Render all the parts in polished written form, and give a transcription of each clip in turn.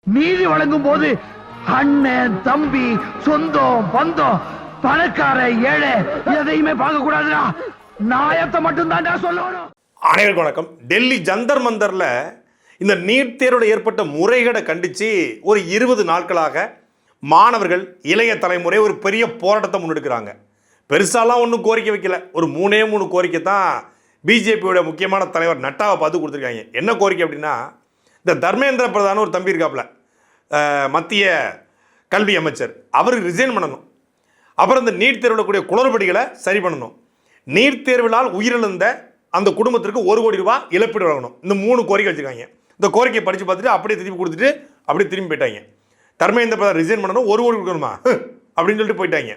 நீதி வழங்கும் போது அண்ணன் தம்பி சொந்தம் பந்தம் பணக்கார ஏழை எதையுமே பார்க்க கூடாதுடா. நாயத்தை மட்டும் தான் சொல்லணும். அனைவருக்கும் வணக்கம். டெல்லி ஜந்தர் மந்தர்ல இந்த நீட் தேர்வில் ஏற்பட்ட முறைகேடை கண்டிச்சு ஒரு 20 நாட்களாக மாணவர்கள் இளைய தலைமுறை ஒரு பெரிய போராட்டத்தை முன்னெடுக்கிறாங்க. பெருசாலாம் ஒன்றும் கோரிக்கை வைக்கல. ஒரு 3 கோரிக்கை தான் பிஜேபியோட முக்கியமான தலைவர் நட்டாவை பார்த்து கொடுத்துருக்காங்க. என்ன கோரிக்கை அப்படின்னா, இந்த தர்மேந்திர பிரதான் ஒரு தம்பி இருக்காப்புல, மத்திய கல்வி அமைச்சர், அவர் ரிசைன் பண்ணணும். அப்புறம் இந்த நீட் தேர்வில் கூடிய குளறுபடிகளை சரி பண்ணணும். நீட் தேர்வினால் உயிரிழந்த அந்த குடும்பத்திற்கு 1 கோடி ரூபாய் இழப்பீடு வழங்கணும். இந்த 3 கோரிக்கை வச்சுருக்காங்க. இந்த கோரிக்கையை படித்து பார்த்துட்டு அப்படியே திருப்பி கொடுத்துட்டு அப்படியே திரும்பி போயிட்டாங்க. தர்மேந்திர பிரதான் ரிசைன் பண்ணணும், 1 கோடி கொடுக்கணுமா அப்படின்னு சொல்லிட்டு போயிட்டாங்க.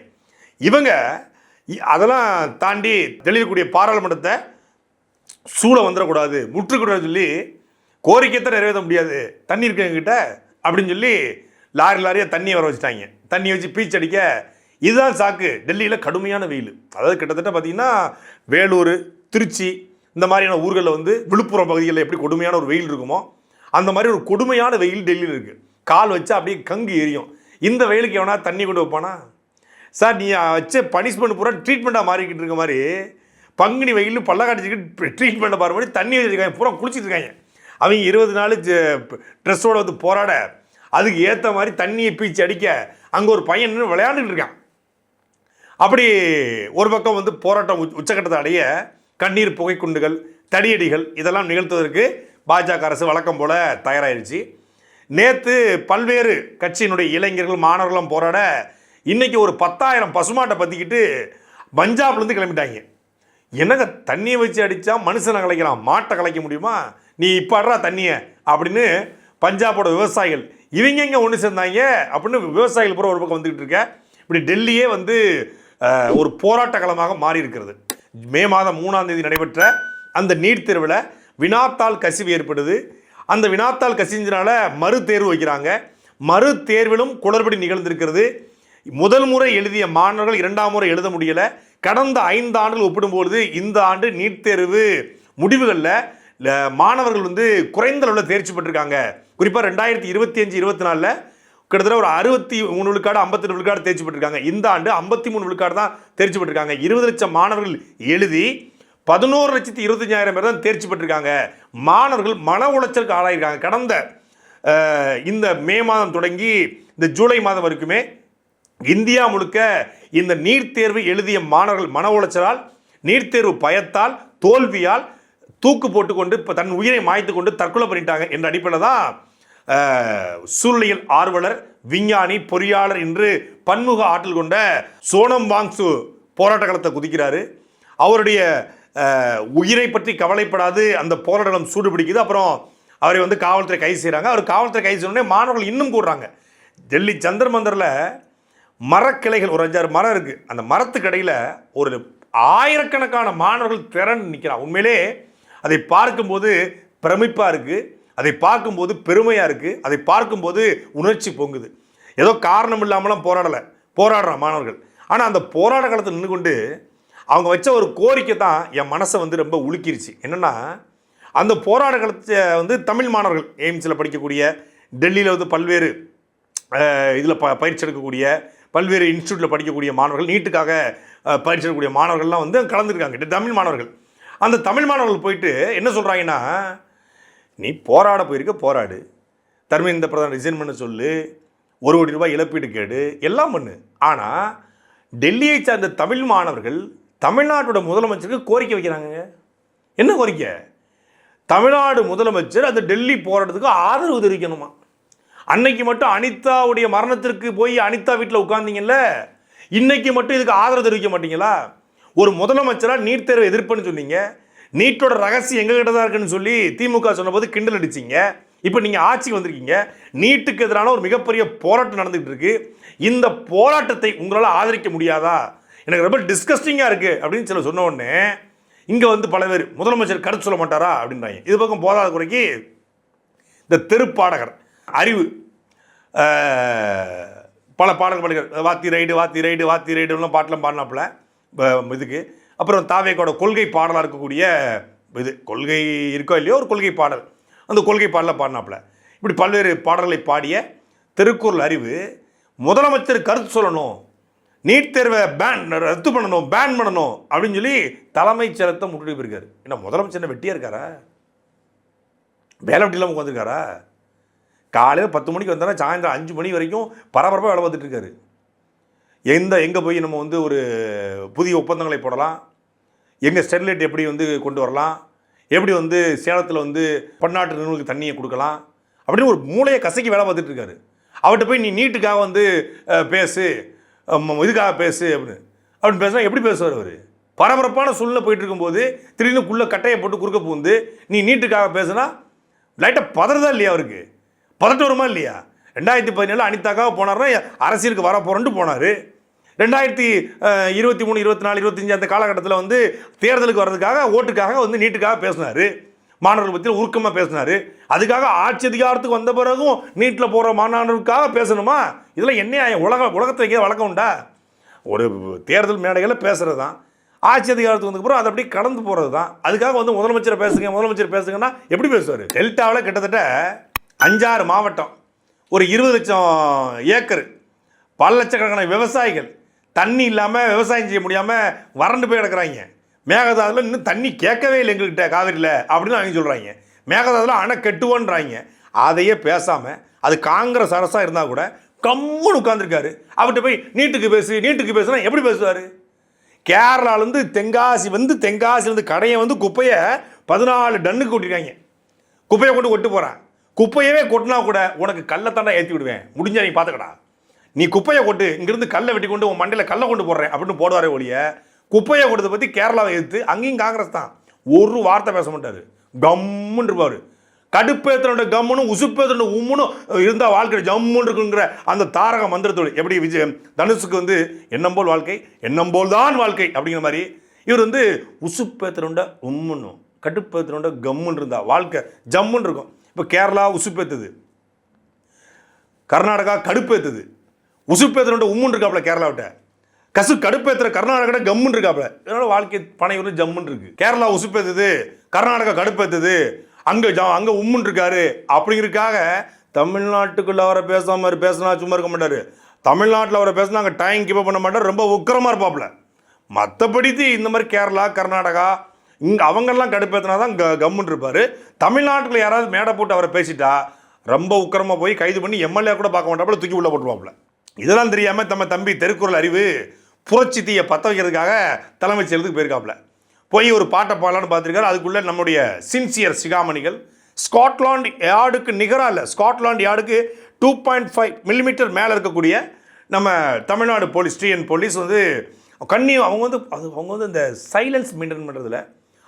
இவங்க அதெல்லாம் தாண்டி தெளியக்கூடிய பாராளுமன்றத்தை சூழ வந்துடக்கூடாது, முற்றுக்கூடாதுன்னு சொல்லி கோரிக்கையை நிறைவேற்ற முடியாது, தண்ணி இருக்குங்கிட்ட அப்படின்னு சொல்லி லாரியாக தண்ணியை வர வச்சுட்டாங்க. தண்ணி வச்சு பீச் அடிக்க இதுதான் சாக்கு. டெல்லியில் கடுமையான வெயில். அதாவது கிட்டத்தட்ட பார்த்திங்கன்னா வேலூர், திருச்சி இந்த மாதிரியான ஊர்களில் வந்து விழுப்புரம் பகுதிகளில் எப்படி கொடுமையான ஒரு வெயில் இருக்குமோ அந்த மாதிரி ஒரு கொடுமையான வெயில் டெல்லியில் இருக்குது. கால் வச்சா அப்படியே கங்கு எரியும். இந்த வெயிலுக்கு எவனா தண்ணி கொண்டு வைப்பானா? சார், நீ வச்ச பனிஷ்மெண்ட் பூரா ட்ரீட்மெண்ட்டாக மாறிக்கிட்டு இருக்க மாதிரி பங்குனி வெயில் பல்ல காட்டிச்சுக்கிட்டு ட்ரீட்மெண்ட்டை பாரு மாதிரி தண்ணி வச்சுருக்காங்க, பூரா குளிச்சுட்டு இருக்காங்க. அவங்க 20 நாள் ட்ரெஸ்ஸோடு வந்து போராட அதுக்கு ஏற்ற மாதிரி தண்ணியை பீச்சு அடிக்க அங்கே ஒரு பையன் நின்று விளையாண்டுட்டு இருக்கான். அப்படி ஒரு பக்கம் வந்து போராட்டம் உச்சக்கட்டத்தை அடைய கண்ணீர் புகைக்குண்டுகள், தடியடிகள் இதெல்லாம் நிகழ்த்துவதற்கு பாஜக அரசு வழக்கம் போல் தயாராகிடுச்சு. நேற்று பல்வேறு கட்சியினுடைய இளைஞர்கள் மாணவர்களும் போராட இன்றைக்கி ஒரு 10,000 பசுமாட்டை பற்றிக்கிட்டு பஞ்சாப்லேருந்து கிளம்பிட்டாங்க. என்னங்க, தண்ணியை வச்சு அடித்தா மனுஷனை கலைக்கலாம், மாட்டை கலைக்க முடியுமா? நீ இப்போ அட்றா தண்ணியை அப்படின்னு பஞ்சாபோட விவசாயிகள் இவங்க எங்கே ஒன்று சேர்ந்தாங்க அப்படின்னு விவசாயிகள் பூரா ஒரு பக்கம் வந்துக்கிட்டு இருக்க. இப்படி டெல்லியே வந்து ஒரு போராட்ட களமாக மாறி இருக்கிறது. மே மாதம் 3ஆம் தேதி நடைபெற்ற அந்த நீட் தேர்வில் வினாத்தாள் கசிவு ஏற்படுது. அந்த வினாத்தாள் கசிஞ்சனால மறு தேர்வு வைக்கிறாங்க. மறு தேர்விலும் குளறுபடி நிகழ்ந்திருக்கிறது. முதல் முறை எழுதிய மாணவர்கள் 2ஆம் முறை எழுத முடியலை. கடந்த 5 ஆண்டுகள் ஒப்பிடும்போது இந்த ஆண்டு நீட் தேர்வு முடிவுகளில் மாணவர்கள் வந்து குறைந்த அளவில் தேர்ச்சி பெற்றிருக்காங்க. குறிப்பாக 2025-24 கிட்டத்தட்ட ஒரு 63 விழுக்காடு 52 விழுக்காடு தேர்ச்சி பெற்றிருக்காங்க. இந்த ஆண்டு 53 விழுக்காடு தான் தேர்ச்சி பெற்றிருக்காங்க. 20 லட்சம் மாணவர்கள் எழுதி 11,25,000 பேர் தான் தேர்ச்சி பெற்றிருக்காங்க. மாணவர்கள் மன உளைச்சலுக்கு ஆளாயிருக்காங்க. கடந்த இந்த மே மாதம் தொடங்கி இந்த ஜூலை மாதம் வரைக்குமே இந்தியா முழுக்க இந்த நீட் தேர்வு எழுதிய மாணவர்கள் மன உளைச்சலால், நீட் தேர்வு பயத்தால், தோல்வியால் தூக்கு போட்டுக்கொண்டு இப்போ தன் உயிரை மாய்த்து கொண்டு தற்கொலை பண்ணிட்டாங்க என்ற அடிப்படையில் தான் சூழலியல் ஆர்வலர், விஞ்ஞானி, பொறியாளர் என்று பன்முக ஆற்றல் கொண்ட சோனம் வாங்சு போராட்ட களத்தை குதிக்கிறாரு. அவருடைய உயிரை பற்றி கவலைப்படாது அந்த போராட்டம் சூடு பிடிக்குது. அப்புறம் அவரை வந்து காவல்துறை கைது செய்கிறாங்க. அவர் காவல்துறை கைது செய்யணுன்னே மாணவர்கள் இன்னும் கூடுறாங்க. டெல்லி ஜந்தர் மந்தரில் மரக்கிளைகள் ஒரு 5-6 மரம் இருக்குது. அந்த மரத்துக்கு இடையில் ஒரு ஆயிரக்கணக்கான மாணவர்கள் திரண்டு நிற்கிறான். உண்மையிலே அதை பார்க்கும்போது பிரமிப்பாக இருக்குது, அதை பார்க்கும்போது பெருமையாக இருக்குது, அதை பார்க்கும்போது உணர்ச்சி பொங்குது. ஏதோ காரணம் இல்லாமலாம் போராடுறான் மாணவர்கள். ஆனால் அந்த போராட்ட காலத்தில் நின்று கொண்டு அவங்க வச்ச ஒரு கோரிக்கை தான் என் மனசை வந்து ரொம்ப உலுக்கிருச்சு. என்னென்னா, அந்த போராட்ட காலத்தை வந்து தமிழ் மாணவர்கள் எய்ம்ஸில் படிக்கக்கூடிய, டெல்லியில் வந்து பல்வேறு இதில் பயிற்சி எடுக்கக்கூடிய, பல்வேறு இன்ஸ்டியூட்டில் படிக்கக்கூடிய மாணவர்கள், நீட்டுக்காக பயிற்சி எடுக்கக்கூடிய மாணவர்கள்லாம் வந்து கலந்துருக்காங்க, தமிழ் மாணவர்கள். அந்த தமிழ் மாணவர்கள் போயிட்டு என்ன சொல்கிறாங்கன்னா, நீ போராட போயிருக்க, போராடு, தர்மேந்திர பிரதான் ரிசைன் பண்ண சொல்லு, 1 கோடி ரூபாய் இழப்பீடு கேடு, எல்லாம் பண்ணு. ஆனால் டெல்லியை சார்ந்த தமிழ் மாணவர்கள் தமிழ்நாட்டோட முதலமைச்சருக்கு கோரிக்கை வைக்கிறாங்க. என்ன கோரிக்கை? தமிழ்நாடு முதலமைச்சர் அந்த டெல்லி போராட்டத்துக்கு ஆதரவு தெரிவிக்கணுமா. அன்னைக்கு மட்டும் அனிதாவுடைய மரணத்திற்கு போய் அனிதா வீட்டில் உட்கார்ந்தீங்கல்ல, இன்னைக்கு மட்டும் இதுக்கு ஆதரவு தெரிவிக்க மாட்டீங்களா? ஒரு முதலமைச்சராக நீட் தேர்வை எதிர்ப்புன்னு சொன்னீங்க. நீட்டோட ரகசியம் எங்ககிட்ட தான் இருக்குன்னு சொல்லி திமுக சொன்னபோது கிண்டல் அடிச்சிங்க. இப்போ நீங்கள் ஆட்சிக்கு வந்திருக்கீங்க. நீட்டுக்கு எதிரான ஒரு மிகப்பெரிய போராட்டம் நடந்துகிட்டு இருக்கு. இந்த போராட்டத்தை உங்களால் ஆதரிக்க முடியாதா? எனக்கு ரொம்ப டிஸ்கஸ்டிங்காக இருக்குது அப்படின்னு சில சொன்ன உடனே இங்கே வந்து பல பேர் முதலமைச்சர் கருத்து சொல்ல மாட்டாரா அப்படின்றாங்க. இது பக்கம் போதாத குறைக்கு இந்த தெருப்பாடகர் அறிவு பல பாடல்கள் படிக்கிற வாத்தி ரைடுலாம் பாட்டெலாம் பாடினாப்புல இதுக்கு. அப்புறம் தாவேக்கோட கொள்கை பாடலாக இருக்கக்கூடிய இது, கொள்கை இருக்கோ இல்லையோ ஒரு கொள்கை பாடல், அந்த கொள்கை பாடலாக பாடினாப்புல. இப்படி பல்வேறு பாடல்களை பாடிய திருக்குறள் அறிவு முதலமைச்சர் கருத்து சொல்லணும், நீட் தேர்வை ரத்து பண்ணணும், பேன் பண்ணணும் அப்படின்னு சொல்லி தலைமைச் செயலகத்தை முற்றுகை போயிருக்காரு. ஏன்னா முதலமைச்சர் வெட்டியா இருக்காரா, வேலை வெட்டி இல்லாமல் உட்காந்துருக்காரா? காலையில் 10 மணிக்கு வந்தாலும் சாயந்தரம் 5 மணி வரைக்கும் பரபரப்பாக வேலை பார்த்துட்டு இருக்காரு. எங்கே போய் நம்ம வந்து ஒரு புதிய ஒப்பந்தங்களை போடலாம், எங்கே ஸ்டெர்லைட் எப்படி வந்து கொண்டு வரலாம், எப்படி வந்து சேலத்தில் வந்து பன்னாட்டு நிறுவனங்களுக்கு தண்ணியை கொடுக்கலாம் அப்படின்னு ஒரு மூளையை கசக்கி வேலை பார்த்துட்டு இருக்காரு. அவர்கிட்ட போய் நீ நீட்டுக்காக வந்து பேசு, இதுக்காக பேசு அப்படின்னு பேசுனா எப்படி பேசுவார் அவர்? பரபரப்பான சூழ்நிலை போயிட்டு இருக்கும்போது திடீர்னு கட்டையை போட்டு குறுக்க பூந்து நீ நீட்டுக்காக பேசுனா லைட்டாக பதறதா இல்லையா? அவருக்கு பதட்டு வருமா இல்லையா? 2017 அனிதாக்காக போனார்னா அரசியலுக்கு வர போகிறேன்ட்டு போனார். 2023, 24, 25 அந்த காலகட்டத்தில் வந்து தேர்தலுக்கு வர்றதுக்காக ஓட்டுக்காக வந்து நீட்டுக்காக பேசினார், மாணவர்கள் பற்றி உருக்கமாக பேசினார். அதுக்காக ஆட்சி அதிகாரத்துக்கு வந்த பிறகும் நீட்டில் போகிற மாணவர்களுக்காக பேசணுமா? இதெல்லாம் என்ன உலகத்தில் எங்கேயாவது வழக்கம் உண்டா? ஒரு தேர்தல் மேடைகளில் பேசுகிறது தான், ஆட்சி அதிகாரத்துக்கு வந்ததுக்கப்புறம் அதை அப்படியே கடந்து போகிறது தான். அதுக்காக வந்து முதலமைச்சர் பேசுங்கன்னா எப்படி பேசுவார்? டெல்டாவில் கிட்டத்தட்ட 5-6 மாவட்டம், ஒரு 20 லட்சம் ஏக்கர், பல லட்சக்கணக்கான விவசாயிகள் தண்ணி இல்லாமல் விவசாயம் செய்ய முடியாமல் வறண்டு போய் கிடக்குறாங்க. மேகதாதுல இன்னும் தண்ணி கேட்கவே இல்லை எங்கள்கிட்ட காவிரியில் அப்படின்னு அவங்க சொல்கிறாங்க. மேகதாதுல அணை கட்டுவோன்றாங்க. அதையே பேசாமல் அது காங்கிரஸ் அரசாக இருந்தால் கூட கம்முன்னு உட்காந்துருக்காரு. அவர்கிட்ட போய் நீட்டுக்கு பேசுனா எப்படி பேசுவார்? கேரளாவிலேருந்து தென்காசிலேருந்து கடையை வந்து குப்பையை 14 டன்னுக்கு கொட்டிருக்காங்க. குப்பையை கொண்டு கொட்டு போகிறேன், குப்பையவே கொட்டினா கூட உனக்கு கல்லைத்தாண்டா ஏற்றி விடுவேன், முடிஞ்சா நீ பார்த்துக்கடா, நீ குப்பையை கொட்டு, இங்கேருந்து கல்லை வெட்டி கொண்டு உன் மண்டையில் கல்லை கொண்டு போடுறேன் அப்படின்னு போடுவாரே ஒழிய குப்பையை கொடுத்த பற்றி கேரளாவை எதிர்த்து அங்கேயும் காங்கிரஸ் தான் ஒரு வார்த்தை பேச மாட்டார். கம்முன்னு இருப்பார். கடுப்பேத்தனோட கம்முனும் உசுப்பேத்தனோட உம்முனும் இருந்தால் வாழ்க்கை ஜம்முன்னு இருக்குங்கிற அந்த தாரக மந்திரத்தோடு எப்படி தனுஷுக்கு வந்து எண்ணம் போல் வாழ்க்கை, எண்ணம் போல் தான் வாழ்க்கை அப்படிங்கிற மாதிரி இவர் வந்து உசுப்பேத்தனோட உம்முன்னும் கடுப்பேத்தனோட கம்முன்னு இருந்தா வாழ்க்கை ஜம்முன்னு இருக்கும். இப்போ கேரளா உசுப்பேத்துது, கர்நாடகா கடுப்பேத்துது, உசுப்பேத்தனோட உம்முன்னு இருக்காப்புல கேரளாவிட்ட, கடுப்பேத்துற கர்நாடகா கம்முன்னு இருக்காப்புல. இதனால வாழ்க்கை பனை வந்து ஜம்முன்னு இருக்கு. கேரளா உசுப்பேத்துது, கர்நாடகா கடுப்பேத்துது, அங்கே உம்முன்னு இருக்காரு அப்படிங்கிறதுக்காக தமிழ்நாட்டுக்குள்ள அவரை பேசினா சும்மா இருக்க மாட்டார். தமிழ்நாட்டில் அவரை பேசினா அங்கே டைம் கீப் பண்ண மாட்டார், ரொம்ப உக்கிரமாக இருப்பாப்புல. மற்றபடி இந்த மாதிரி கேரளா கர்நாடகா இங்கே அவங்கெல்லாம் கடுப்பேற்றினா தான் கம்முன்னு இருப்பார். தமிழ்நாட்டுக்குள்ள யாராவது மேடை போட்டு அவரை பேசிட்டா ரொம்ப உக்கிரமாக போய் கைது பண்ணி எம்எல்ஏ கூட பார்க்க மாட்டாப்புல, தூக்கி உள்ள போட்டுருவாப்புல. இதெல்லாம் தெரியாமல் நம்ம தம்பி திருக்குறள் அறிவு புரட்சி தீயை பற்ற வைக்கிறதுக்காக தலைமைச் செயலகத்துக்கு போயிருக்காப்புல. போய் ஒரு பாட்டை பாடலான்னு பார்த்துருக்காரு. அதுக்குள்ளே நம்முடைய சின்சியர் சிகாமணிகள் ஸ்காட்லாந்து யார்டுக்கு நிகராக இல்லை, ஸ்காட்லாந்து யார்டுக்கு 2.5 மில்லிமீட்டர் மேலே இருக்கக்கூடிய நம்ம தமிழ்நாடு போலீஸ் டிஎன் போலீஸ் வந்து அவங்க வந்து இந்த சைலன்ஸ் மெயின்டைன் பண்ணுறதுல,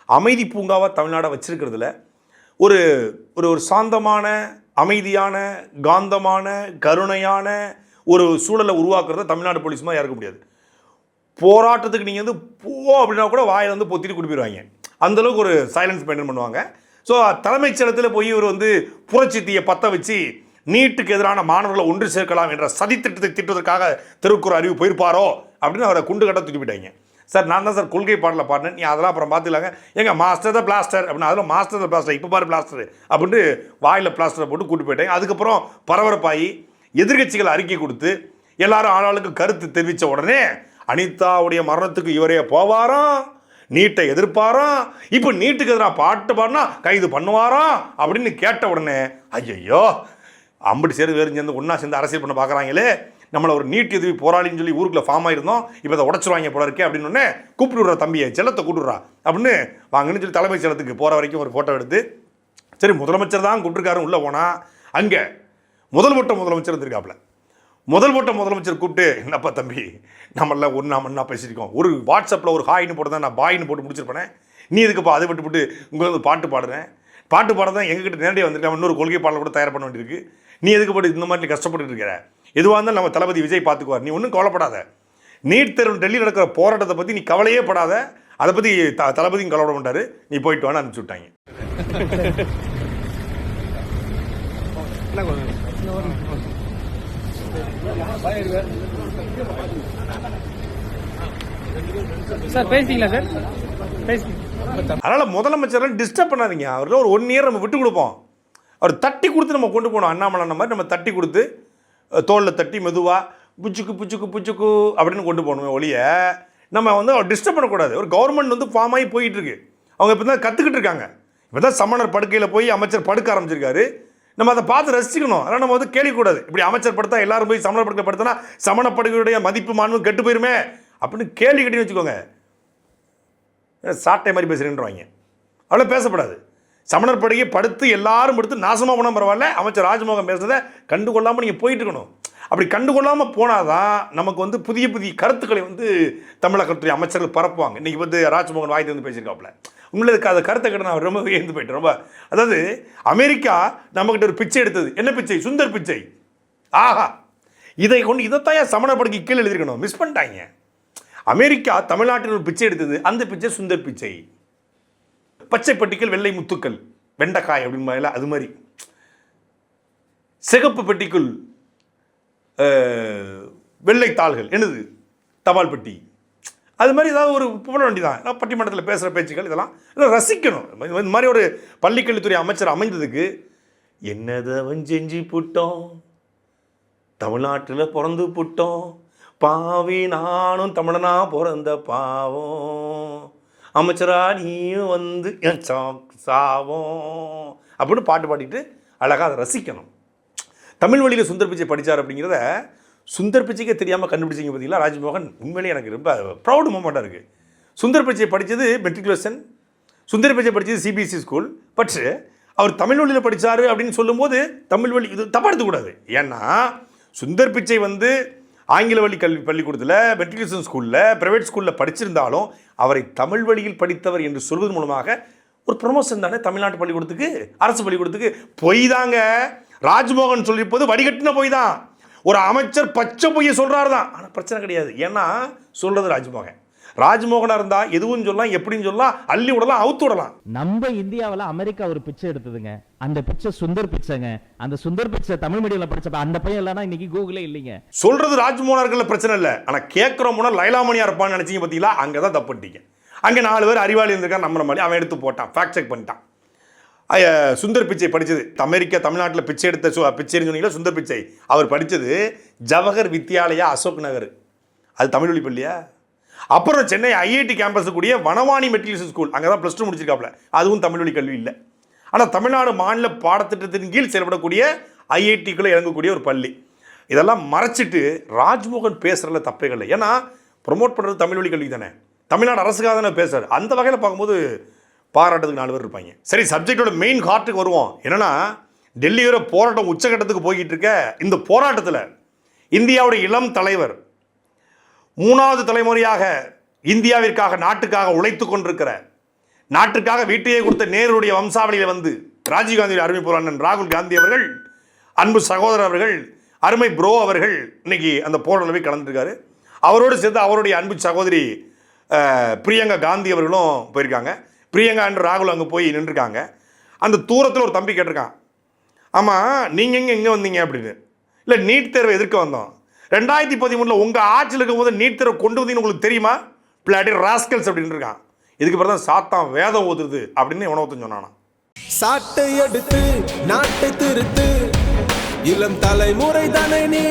அமைதி பூங்காவாக தமிழ்நாடை வச்சிருக்கிறதுல ஒரு ஒரு சாந்தமான அமைதியான காந்தமான கருணையான ஒரு சூழலை உருவாக்குறத தமிழ்நாடு போலீஸ் மாதிரி இருக்க முடியாது. போராட்டத்துக்கு நீங்கள் வந்து போ அப்படின்னா கூட வாயை வந்து பொத்திட்டு குடிப்பிடுவாங்க, அந்தளவுக்கு ஒரு சைலன்ஸ் மெயின்டைன் பண்ணுவாங்க. ஸோ தலைமைச் செயலகத்தில் போய் இவர் வந்து புரட்சி தீயை பற்ற வச்சு நீட்டுக்கு எதிரான மாணவர்களை ஒன்று சேர்க்கலாம் என்ற சதித்திட்டத்தை திட்டுவதற்காக திருக்குறள் அறிவு போயிருப்பாரோ அப்படின்னு அவரை குண்டு கட்ட தூக்கி போயிட்டாங்க. சார் நான் தான் சார் கொள்கை பாடலில் பாடினேன், நீ அதெல்லாம் அப்புறம் பார்த்துக்கலாங்க, எங்க மாஸ்டர் த பிளாஸ்டர் அப்படின்னு, அதில் மாஸ்டர் த பிளாஸ்டர் இப்போ பாரு பிளாஸ்டர் அப்படின்ட்டு வாயில் பிளாஸ்டரை போட்டு கூட்டு போயிட்டாங்க. அதுக்கப்புறம் பரபரப்பாகி எதிர்கட்சிகள் அறிக்கை கொடுத்து எல்லாரும் ஆளாளுக்கு கருத்து தெரிவித்த உடனே அனிதாவுடைய மரணத்துக்கு இவரே போவாராம், நீட்டை எதிர்ப்பாராம், இப்போ நீட்டுக்கு எதிராக பாட்டு பாடினா கைது பண்ணுவாராம் அப்படின்னு கேட்ட உடனே ஐயோ அம்படி சேர்ந்து ஒன்றா சேர்ந்து அரசியல் பண்ண பார்க்குறாங்களே, நம்மளை ஒரு நீட் எதிர்ப்பு போராளின்னு சொல்லி ஊருக்குள்ள ஃபார்ம் ஆயிருந்தோம், இப்போ அதை உடச்சிருவாங்க போல இருக்கே அப்படின்னு கூப்பிட்டு விடுறா தம்பியை செல்லத்தை கூப்பிடுறா அப்படின்னு வாங்கன்னு சொல்லி தலைமைச் செயலகத்துக்கு போகிற வரைக்கும் ஒரு ஃபோட்டோ எடுத்து சரி முதலமைச்சர் தான் கூப்பிட்டுருக்காரு. உள்ளே போனால் அங்கே முதல்வட்ட முதலமைச்சர் இருந்திருக்காப்புல. முதல்வட்ட முதலமைச்சர் கூப்பிட்டு என்னப்பா தம்பி நம்மளாம் ஒன்றா பேசியிருக்கோம், ஒரு வாட்ஸ்அப்பில் ஒரு ஹாய்னு போட்டு தான் நான் பாயின்னு போட்டு முடிச்சிருப்பேன், நீ எதுக்குப்பா அதை விட்டு உங்களுக்கு பாட்டு பாடுறேன், பாட்டு பாட தான் எங்ககிட்ட நேரடியாக வந்திருக்கேன், இன்னொரு கொள்கை பாடலை கூட தயார் பண்ண வேண்டியிருக்கு, நீ எதுக்கு போட்டு இந்த மாதிரி கஷ்டப்பட்டு இருக்கிற, எதுவாக இருந்தாலும் நம்ம தளபதி விஜய் பார்த்துக்குவார், நீ ஒன்றும் கவலைப்படாத, நீட் தேர்வு டெல்லியில் நடக்கிற போராட்டத்தை பற்றி நீ கவலையே படாத, அதை பற்றி தளபதியும் கவலைப்பட மாட்டார், நீ போயிட்டு வான்னு அனுப்பிச்சு விட்டாங்க. சார் பேசிட்டீங்களா சார்? அதனால் முதலமைச்சர் டிஸ்டர்ப் பண்ணாதீங்க, அவரில் ஒரு 1 இயர் நம்ம விட்டு கொடுப்போம். அவர் தட்டி கொடுத்து நம்ம கொண்டு போனோம். அண்ணாமலை மாதிரி நம்ம தட்டி கொடுத்து தோளில் தட்டி மெதுவாக புச்சுக்கு புச்சுக்கு புச்சுக்கு அப்படின்னு கொண்டு போகணுமே ஒழிய நம்ம வந்து அவர் டிஸ்டர்ப் பண்ணக்கூடாது. ஒரு கவர்மெண்ட் வந்து ஃபார்ம் ஆகி போயிட்டு இருக்கு. அவங்க இப்போ தான் கற்றுக்கிட்டு இருக்காங்க. இப்போ தான் சமணர் படுக்கையில் போய் அமைச்சர் படுக்க ஆரம்பிச்சிருக்காரு. நம்ம அதை பார்த்து ரசிக்கணும். அதனால் நம்ம வந்து கேள்விக்கூடாது. இப்படி அமைச்சர் படுத்தா எல்லாரும் போய் சமணர் படுக்கை படுத்தினா சமண படுக்கையுடைய மதிப்பு மாண்பு கெட்டு போயிருமே அப்படின்னு கேள்வி கட்டி வச்சுக்கோங்க. சாட்டை மாதிரி பேசுகிறேன்றாங்க. அவ்வளோ பேசப்படாது. சமணர் படுக்கையை படுத்து எல்லாரும் படுத்து நாசமாக போனால் பரவாயில்ல, அமைச்சர் ராஜ்மோகன் பேசுறதை கண்டுகொள்ளாமல் நீங்கள் போயிட்டு இருக்கணும். அப்படி கண்டுகொள்ளாமல் போனால் தான் நமக்கு வந்து புதிய புதிய கருத்துக்களை வந்து தமிழகத்துறை அமைச்சர்கள் பரப்புவாங்க. இன்றைக்கி வந்து ராஜ்மோகன் வாய் வந்து பேசியிருக்காப்புல. உண்மையில அந்த கருத்தை கிட்ட நான் ரொம்ப வியந்து போயிட்டேன். ரொம்ப அதாவது அமெரிக்கா நம்மகிட்ட ஒரு பிச்சை எடுத்தது. என்ன பிச்சை? சுந்தர் பிச்சை. ஆஹா, இதைத்தான் சமணர் படுக்கை கீழே எழுதிருக்கணும். மிஸ் பண்ணிட்டாங்க. அமெரிக்கா தமிழ்நாட்டில் ஒரு பிச்சை எடுத்தது. அந்த பிச்சை சுந்தர் பிச்சை. பச்சை பெட்டிகள் வெள்ளை முத்துக்கள் வெண்டைக்காய் அப்படின்னு அது மாதிரி. சிகப்பு பெட்டிக்குள் வெள்ளை தாள்கள் என்னது தபால் பெட்டி. அது மாதிரி ஏதாவது ஒரு போட வேண்டியதான். பட்டிமன்றத்தில் பேசுகிற பேச்சுக்கள் இதெல்லாம் ரசிக்கணும். இந்த மாதிரி ஒரு பள்ளிக்கல்வித்துறை அமைச்சர் அமைந்ததுக்கு என்னதவன் செஞ்சு புட்டோம், தமிழ்நாட்டில் பிறந்து புட்டோம், பாவி நானும் தமிழனா பிறந்த பாவம், அமைச்சரா நீயும் வந்து சாவோம் அப்படின்னு பாட்டு பாடிட்டு அழகாக அதை ரசிக்கணும். தமிழ் வழியில் சுந்தர் பிச்சை படித்தார் அப்படிங்கிறத சுந்தர் பிச்சைக்கே தெரியாமல் கண்டுபிடிச்சிங்க பார்த்தீங்களா ராஜ்மோகன். உண்மையிலேயே எனக்கு ரொம்ப ப்ரௌட் மூமெண்ட்டாக இருக்குது. சுந்தர் பிச்சை படித்தது மெட்ரிகுலேஷன், சுந்தர் பிச்சை படித்தது சிபிஎஸ்சி ஸ்கூல். பட் அவர் தமிழ் வழியில் படித்தார் அப்படின்னு சொல்லும்போது தமிழ் வழி இது தப்பாக எடுத்துக்கூடாது. ஏன்னா சுந்தர் பிச்சை வந்து ஆங்கில வழி கல்வி பள்ளிக்கூடத்தில் மெட்ரிகுலேஷன் ஸ்கூலில் ப்ரைவேட் ஸ்கூலில் படிச்சிருந்தாலும் அவரை தமிழ் வழியில் படித்தவர் என்று சொல்வது மூலமாக ஒரு ப்ரொமோஷன் தானே தமிழ்நாட்டு பள்ளிக்கூடத்துக்கு, அரசு பள்ளிக்கூடத்துக்கு. பொய் தாங்க. ராஜ்மோகன் சொல்லியிருப்பது வடிகட்டின பொய் தான். ஒரு அமைச்சர் பச்சை பொய்யை சொல்கிறாரு தான். ஆனால் பிரச்சனை கிடையாது. ஏன்னா சொல்கிறது ராஜ்மோகன். ராஜ்மோகனாக இருந்தால் எதுவும் சொல்லலாம், எப்படின்னு சொல்லலாம், அள்ளி விடலாம், அவுத்து விடலாம். நம்ம இந்தியாவில் அமெரிக்கா ஒரு பிச்சை எடுத்ததுங்க. அந்த பிச்சை சுந்தர் பிச்சைங்க. அந்த சுந்தர் பிச்சை தமிழ் மீடியம்ல படிச்சப்ப அந்த பையன் இல்லைன்னா இன்னைக்கு கூகுளே இல்லைங்க. சொல்றது ராஜ்மோகனார்கள் பிரச்சனை இல்லை. ஆனால் கேட்குறோம்னா லைலாமணியா இருப்பான்னு நினைச்சீங்க பார்த்தீங்களா, அங்கே தான் தப்புட்டீங்க. அங்கே 4 பேர் அறிவாளி இருந்திருக்கான் நம்புற மாதிரி அவன் எடுத்து போட்டான், ஃபேக்ட் செக் பண்ணிட்டான். சுந்தர் பிச்சை படித்தது அமெரிக்கா தமிழ்நாட்டில் பிச்சை எடுத்த பிச்சைன்னு சொன்னீங்களா சுந்தர் பிச்சை. அவர் படித்தது ஜவஹர் வித்யாலயா அசோக் நகர், அது தமிழ் வழி பள்ளியா. அப்புறம் சென்னை ஐஐடி கேம்பஸ் கூடிய வனவாணி மெட்ரிகுலேஷன் ஸ்கூல், அங்கே தான் +2 முடிச்சிருக்காப்புல, அதுவும் தமிழ் வழி கல்வி இல்லை. ஆனால் தமிழ்நாடு மாநில பாடத்திட்டத்தின் கீழ் செயல்படக்கூடிய ஐஐடிக்குள்ளே இறங்கக்கூடிய ஒரு பள்ளி. இதெல்லாம் மறைச்சிட்டு ராஜ்மோகன் பேசுகிறதுல தப்பே இல்லை. ஏன்னா ப்ரொமோட் பண்ணுறது தமிழ் வழி கல்வி தானே, தமிழ்நாடு அரசுக்காக தானே பேசுகிறார். அந்த வகையில் பார்க்கும்போது பாராட்டுறதுக்கு 4 பேர் இருப்பாங்க. சரி, சப்ஜெக்டோட மெயின் ஹார்ட்டுக்கு வருவோம். என்னன்னா டெல்லி வரை போராட்டம் உச்சகட்டத்துக்கு போய்கிட்டு இருக்க இந்த போராட்டத்தில் இந்தியாவுடைய இளம் தலைவர், 3வது தலைமுறையாக இந்தியாவிற்காக நாட்டுக்காக உழைத்து கொண்டிருக்கிற, நாட்டுக்காக வீட்டையே கொடுத்த நேருடைய வம்சாவளியில் வந்து ராஜீவ்காந்தி அருமை போராட்டன் ராகுல் காந்தி அவர்கள், அன்பு சகோதரர் அவர்கள், அருமை ப்ரோ அவர்கள் இன்னைக்கு அந்த போராட்டத்தில் போய் கலந்துருக்காரு. அவரோடு சேர்ந்து அவருடைய அன்பு சகோதரி பிரியங்கா காந்தி அவர்களும் போயிருக்காங்க. பிரியங்கா அண்ட் ராகுல் அங்கே போய் நின்றுருக்காங்க. அந்த தூரத்தில் ஒரு தம்பி கேட்டிருக்கான், ஆமாம் நீங்கள் எங்கே வந்தீங்க அப்படின்னு. இல்லை, நீட் தேர்வை எதிர்க்க வந்தோம். 2013 உங்கள் ஆட்சியில் இருக்கும்போது நீட் தேர்வை கொண்டு வந்தீங்கன்னு உங்களுக்கு தெரியுமா, பிள்ளாடி ராஸ்கல்ஸ் அப்படின்னு இருக்கான். இதுக்கு பிறகு தான் சாத்தான் வேதம் ஓதுது அப்படின்னு உணவத்தன் சொன்னானா. சாட்டை எடுத்து நாட்டை திருத்து, இளம் தலைமுறை தானே நீ